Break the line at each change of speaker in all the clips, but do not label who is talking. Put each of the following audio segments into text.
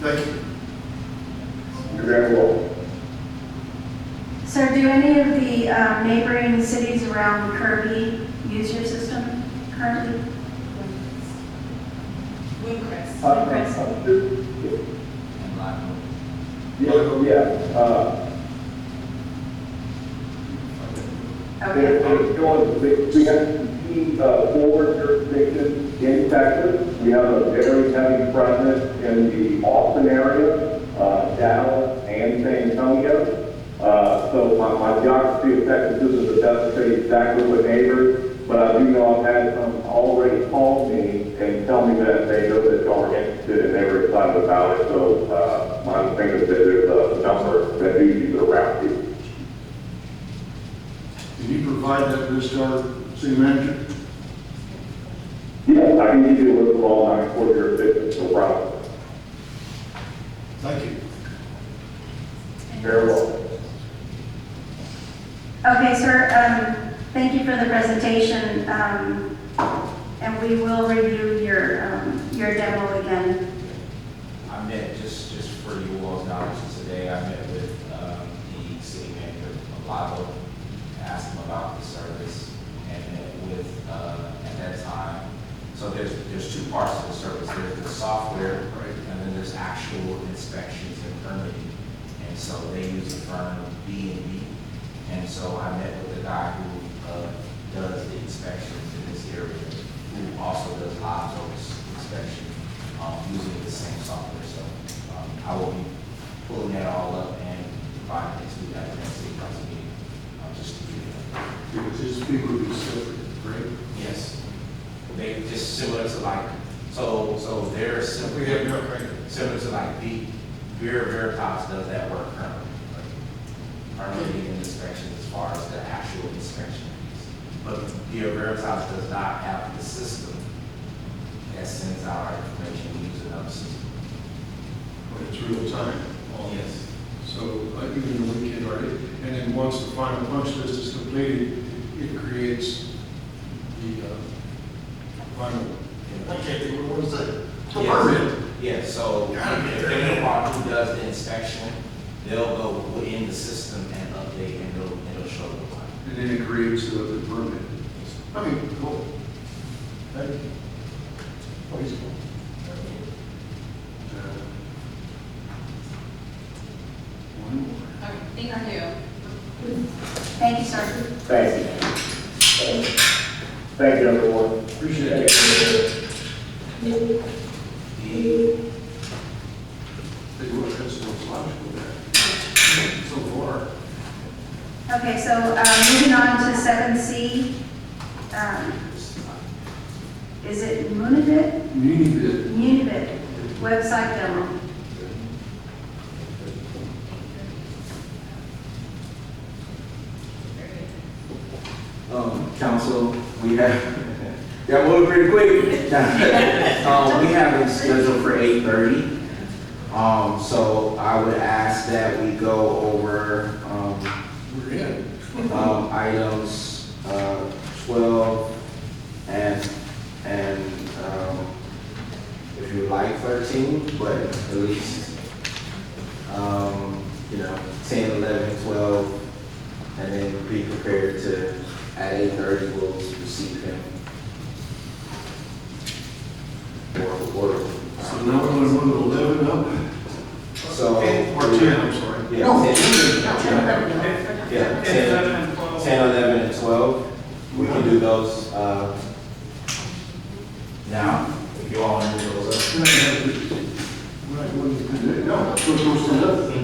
Thank you.
You're very welcome.
Sir, do any of the neighboring cities around Kirby use your system currently?
Windcrest.
Yeah.
Okay.
We have key forward jurisdictions in Texas. We have a very heavy presence in the Austin area, Dallas, and San Antonio. So my geography of Texas isn't the best to say exactly what neighbors, but I do know I've had some already call me and tell me that they know that y'all are interested and they were excited about it. So my understanding is that there's a number that do use it around here.
Can you provide that list to our city manager?
Yeah, I can give you a list of all my core jurisdictions, no problem.
Thank you.
Very well.
Okay, sir, thank you for the presentation, and we will review your demo again.
I met, just for you all's knowledge today, I met with the city manager of Lago, asked him about the service, and met with, at that time, so there's two parts to the service. There's the software, and then there's actual inspections and permitting. And so they use the firm B&B. And so I met with the guy who does the inspections in this area, who also does live inspection using the same software. So I will be pulling that all up and providing it to that next city council meeting, just to give you.
Because his fee would be separate, right?
Yes. They just similar to like, so they're
We have no credit.
similar to like the Bureau Veritas does that work currently. Permitting and inspection as far as the actual inspection piece. But Bureau Veritas does not have the system that sends out our information. We use another system.
But it's real time.
Yes.
So even the weekend, right? And then once the final punch list is completed, it creates the final. I can't think of what to say. Permit.
Yeah, so depending upon who does the inspection, they'll go in the system and update, and it'll show the line.
And then it creates the permit. Okay, cool. Thank you. Please go. One more.
Okay, thank you.
Thank you, sir.
Thank you. Thank you, everyone.
Appreciate it. They were that's so logical there. So far.
Okay, so moving on to 7C. Is it Munibit?
Munibit.
Munibit, website demo.
Council, we have, yeah, moving pretty quick. We have it scheduled for 8:30. So I would ask that we go over,
We're in.
items, 12 and, if you like 13, but at least, 10, 11, 12, and then be prepared to, at 8:30, we'll receive him. Or.
So now we're going to move 11 up.
So.
Or 10, I'm sorry.
Yeah, 10, 11, and 12. We can do those, now, if you all want to do those up.
No, so those are up.
But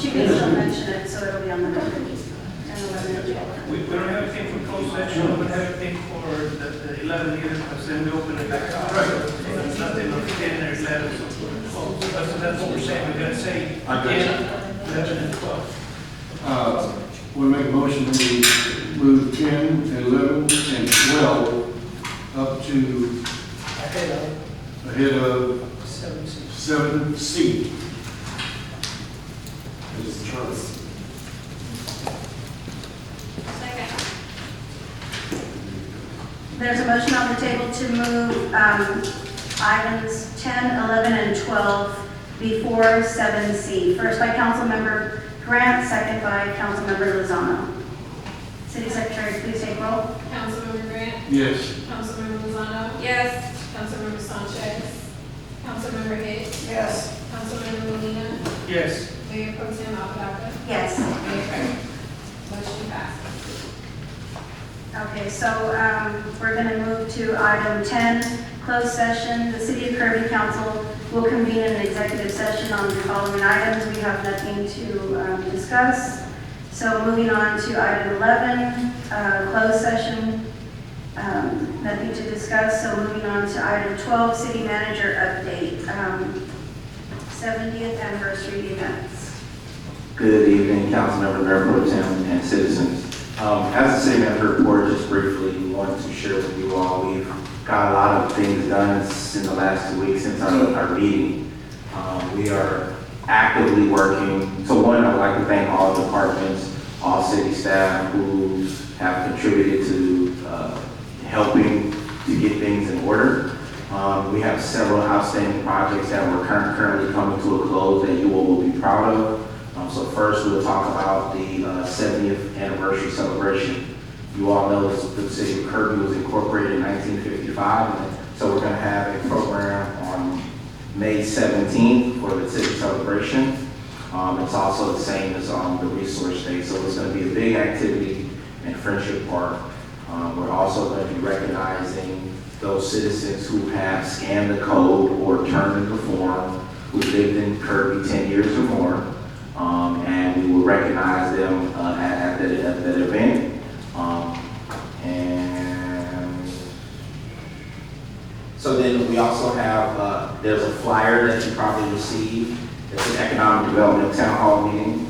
you can still mention it, so it'll be on the record.
We don't have anything for closed session, we don't have anything for the 11 years, because then we open it back up. Right. There's nothing on the 10 or 11, so that's what we're saying, we're gonna say 10, 11, and 12.
We make a motion to move 10, 11, and 12 up to ahead of 7C. This is Charlie.
Second.
There's a motion on the table to move items 10, 11, and 12 before 7C. First by Councilmember Grant, second by Councilmember Lozano. City Secretary, please take roll.
Councilmember Grant.
Yes.
Councilmember Lozano. Yes. Councilmember Sanchez. Councilmember Hicks.
Yes.
Councilmember Molina.
Yes.
Mayor Pro Tem Apodaca.
Yes.
Mayor Perry. Motion passes.
Okay, so we're going to move to item 10, closed session. The City of Kirby Council will convene an executive session on the following items. We have nothing to discuss. So moving on to item 11, closed session, nothing to discuss. So moving on to item 12, City Manager update, 70th anniversary events.
Good evening, Councilmember, Mayor Pro Tem, and citizens. As the city manager report, just briefly wanted to share with you all, we've got a lot of things done in the last 2 weeks since our meeting. We are actively working. So one, I would like to thank all departments, all city staff who have contributed to helping to get things in order. We have several outstanding projects that we're currently coming to a close that you all will be proud of. So first, we'll talk about the 70th anniversary celebration. You all know the city of Kirby was incorporated in 1955, and so we're going to have a program on May 17th for the city celebration. It's also the same as the Resource Day, so it's going to be a big activity in Friendship Park. We're also going to be recognizing those citizens who have scanned the code or turned in the form, who lived in Kirby 10 years or more. And we will recognize them at that event. And so then we also have, there's a flyer that you probably received. It's an economic development town hall meeting.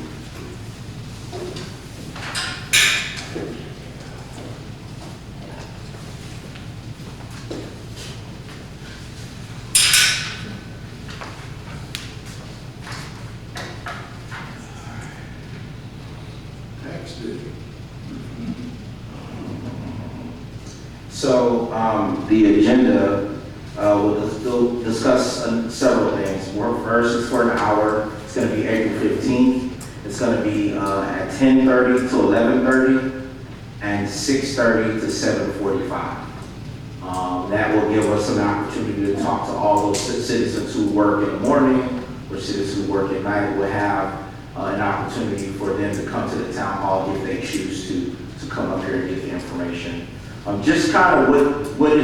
So the agenda will discuss several things. First, it's for an hour. It's going to be April 15th. It's going to be at 10:30 to 11:30 and 6:30 to 7:45. That will give us an opportunity to talk to all those citizens who work in the morning or citizens who work at night. Will have an opportunity for them to come to the town hall if they choose to come up here and get the information. Just kind of what are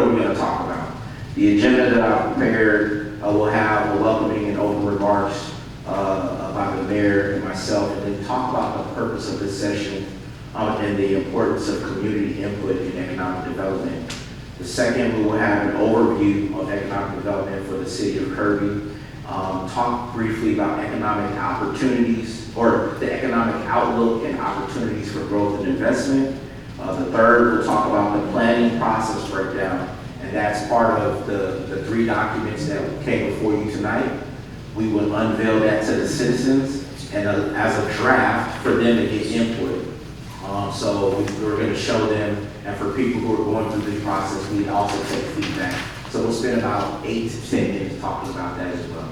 we gonna talk about? The agenda that I prepared will have a welcoming and open remarks by the mayor and myself, and then talk about the purpose of this session and the importance of community input in economic development. The second, we will have an overview of economic development for the city of Kirby. Talk briefly about economic opportunities or the economic outlook and opportunities for growth and investment. The third, we'll talk about the planning process breakdown, and that's part of the 3 documents that came before you tonight. We will unveil that to the citizens and as a draft for them to get input. So we're going to show them, and for people who are going through the process, we also take feedback. So we'll spend about 8 to 10 minutes talking about that as well.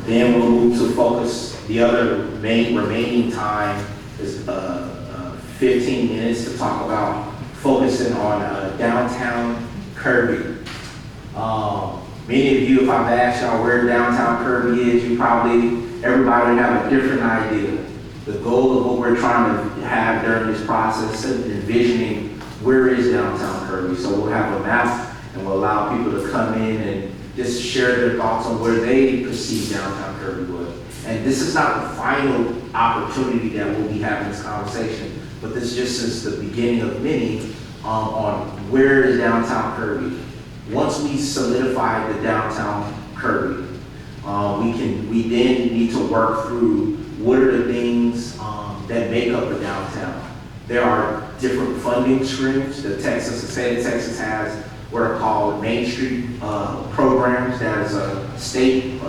Then we'll move to focus. The other remaining time is 15 minutes to talk about focusing on downtown Kirby. Many of you, if I've asked y'all where downtown Kirby is, everybody would have a different idea. The goal of what we're trying to have during this process is envisioning where is downtown Kirby. So we'll have a map and we'll allow people to come in and just share their thoughts on where they perceive downtown Kirby was. And this is not the final opportunity that we'll be having this conversation, but this just is the beginning of many on where is downtown Kirby. Once we solidify the downtown Kirby, we then need to work through what are the things that make up the downtown. There are different funding streams. The state of Texas has what are called Main Street programs. That is a state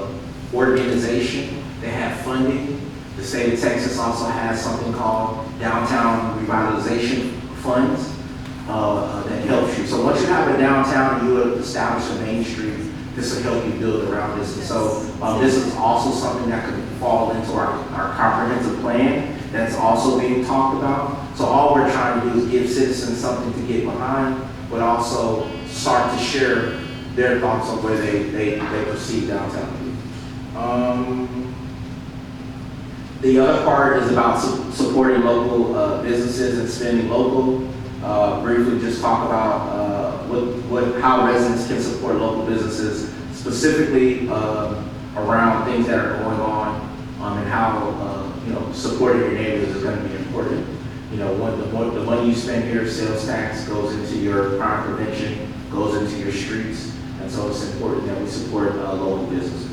organization. They have funding. The state of Texas also has something called downtown revitalization funds that helps you So once you have a downtown, you will establish a main street. This will help you build around this. And so this is also something that could fall into our comprehensive plan that's also being talked about. So all we're trying to do is give citizens something to get behind, but also start to share their thoughts on where they perceive downtown to be. The other part is about supporting local businesses and spending local. Briefly just talk about how residents can support local businesses, specifically around things that are going on, and how supporting your neighbors is going to be important. The money you spend here, sales tax, goes into your crime prevention, goes into your streets, and so it's important that we support local businesses.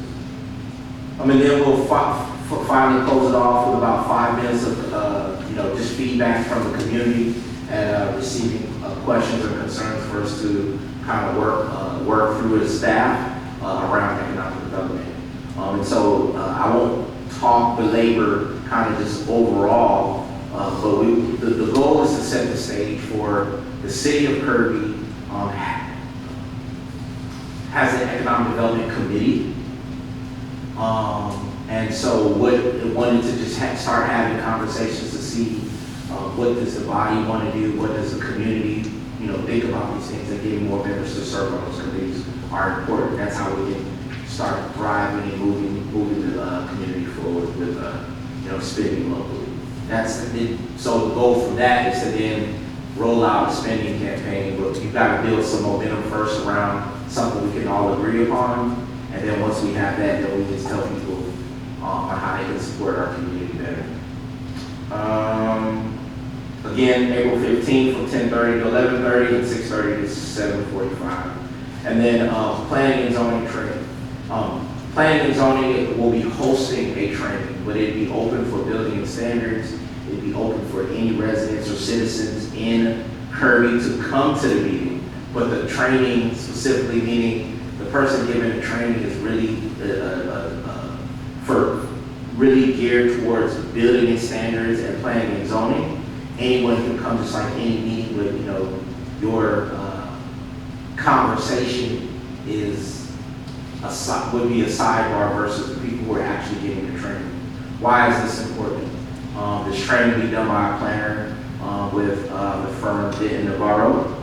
And then we'll finally close it off with about 5 minutes of just feedback from the community and receiving questions or concerns for us to kind of work through as staff around economic development. And so I won't belabor kind of just overall, but the goal is to set the stage for the city of Kirby has an economic development committee. And so what wanted to just start having conversations to see what does the body want to do, what does the community think about these things, and getting more members to serve on those committees are important. That's how we can start thriving and moving the community forward with spending locally. So the goal from that is to then roll out a spending campaign, but you've got to build some momentum first around something we can all agree upon, and then once we have that, then we just tell people on how they can support our community better. Again, April 15th from 10:30 to 11:30 and 6:30 to 7:45. And then planning and zoning training. Planning and zoning will be hosting a training, but it'd be open for building and standards. It'd be open for any residents or citizens in Kirby to come to the meeting. But the training specifically meaning the person giving the training is really geared towards building and standards and planning and zoning. Anyone can come, just like any meeting with, your conversation would be a sidebar versus the people who are actually getting the training. Why is this important? This training will be done by a planner with the firm Denton Navarro.